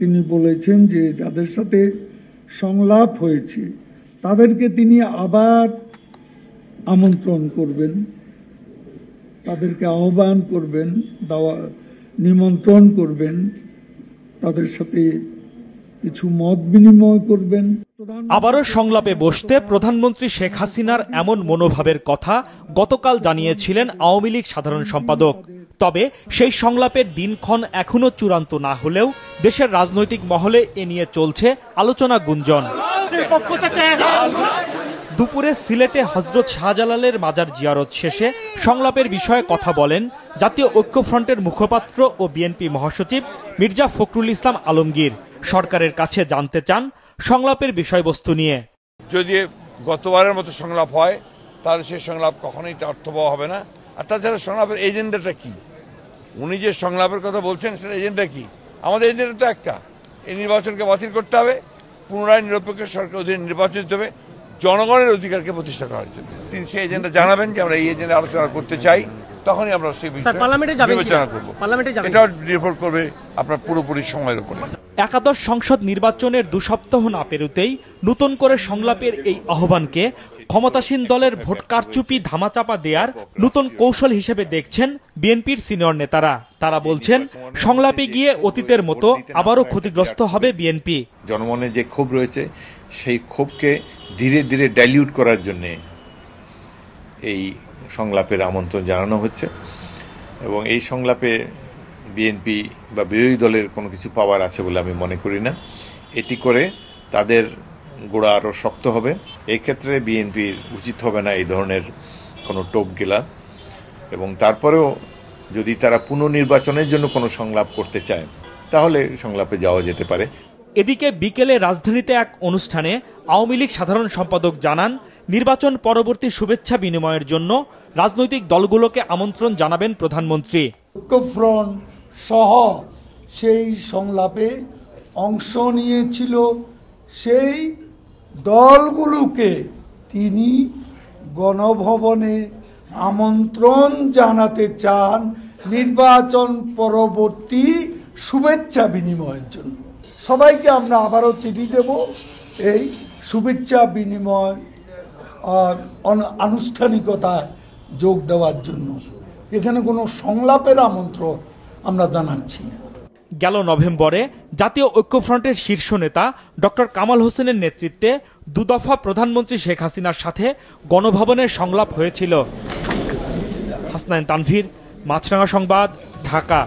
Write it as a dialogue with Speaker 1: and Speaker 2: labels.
Speaker 1: তিনি বলেছেন যে যাদের সাথে সংলাপ হয়েছে তাদেরকে তিনি আবার আমন্ত্রণ করবেন, তাদেরকে আহ্বান করবেন, নিমন্ত্রণ করবেন, তাদের সাথে কিছু মত বিনিময় করবেন।
Speaker 2: আবারও সংলাপে বসতে প্রধানমন্ত্রী শেখ হাসিনার এমন মনোভাবের কথা গতকাল জানিয়েছিলেন আওয়ামী লীগ সাধারণ সম্পাদক। তবে সেই সংলাপের দিনক্ষণ এখনো চূড়ান্ত না হলেও দেশের রাজনৈতিক মহলে এ নিয়ে চলছে আলোচনা গুঞ্জন। দুপুরে সিলেটে হযরত শাহজালালের মাজার জিয়ারত শেষে সংলাপের বিষয়ে কথা বলেন জাতীয় ঐক্যফ্রন্টের মুখপাত্র ও বিএনপি মহাসচিব মির্জা ফখরুল ইসলাম আলমগীর সরকারের কাছে জানতে চান সংলাপের বিষয়বস্তু নিয়ে।
Speaker 3: যদি গতবারের মতো সংলাপ হয় তাহলে সেই সংলাপ কখনোই অর্থবহ হবে না। আর তাছাড়া সংলাপের এজেন্ডাটা কি, উনি যে সংলাপের কথা বলছেন সেটা এজেন্ডা কি? আমাদের এজেন্ডা তো একটা, এই নির্বাচনকে বাতিল করতে হবে, পুনরায় নিরপেক্ষ সরকার অধীনে নির্বাচন দিতে হবে জনগণের অধিকারকে প্রতিষ্ঠা করার জন্য। তিনি সেই এজেন্ডা জানাবেন যে আমরা এই এজেন্ডা আলোচনা করতে চাই, তখনই আমরা সেই বিষয়ে বিবেচনা করবো। এটাও নির্ভর করবে আপনার পুরোপুরি সময়ের উপরে।
Speaker 2: একাদশ সংসদ নির্বাচনের 2 সপ্তাহ না পেরোতেই নতুন করে সংলাপের এই আহ্বানকে ক্ষমতাসীন দলের ভোট কারচুপি ধামাচাপা দেওয়ার নতুন কৌশল হিসেবে দেখছেন বিএনপির সিনিয়র নেতারা। তারা বলছেন সংলাপে গিয়ে অতীতের মতো আবারও ক্ষতিগ্রস্ত হবে বিএনপি।
Speaker 4: জনমনে যে ক্ষোভ রয়েছে সেই ক্ষোভকে ধীরে ধীরে ডাইলিউট করার জন্য এই সংলাপের আমন্ত্রণ জানানো হচ্ছে এবং এই সংলাপে বিএনপি বা বিরোধী দলের কোনো কিছু পাওয়ার আছে বলে আমি মনে করি না। এটি করে তাদের গোড়া আরও শক্ত হবে। এই ক্ষেত্রে বিএনপির উচিত হবে না এই ধরনের কোনো টোপ গেলা, এবং তারপরেও যদি তারা পুনর্নির্বাচনের জন্য কোনো সংলাপ করতে চায় তাহলে সংলাপে যাওয়া যেতে পারে।
Speaker 2: এদিকে বিকেলে রাজধানীতে এক অনুষ্ঠানে আওয়ামী লীগ সাধারণ সম্পাদক জানান নির্বাচন পরবর্তী শুভেচ্ছা বিনিময়ের জন্য রাজনৈতিক দলগুলোকে আমন্ত্রণ জানাবেন প্রধানমন্ত্রী।
Speaker 1: ঐক্যফ্রন্ট সহ সেই সংলাপে অংশ নিয়েছিল সেই দলগুলোকে তিনি গণভবনে আমন্ত্রণ জানাতে চান নির্বাচন পরবর্তী শুভেচ্ছা বিনিময়ের জন্য। সবাইকে আমরা আবারও চিঠি দেব এই শুভেচ্ছা বিনিময় আনুষ্ঠানিকতায় যোগ দেওয়ার জন্য। এখানে কোনো সংলাপের আমন্ত্রণ আমরা জানাচ্ছি না।
Speaker 2: গেল নভেম্বরে জাতীয় ঐক্যফ্রন্টের শীর্ষ নেতা ডক্টর কামাল হোসেনের নেতৃত্বে 2 দফা প্রধানমন্ত্রী শেখ হাসিনার সাথে গণভবনের সংলাপ হয়েছিল। হাসনাইন তানভীর, মাছরাঙা সংবাদ, ঢাকা।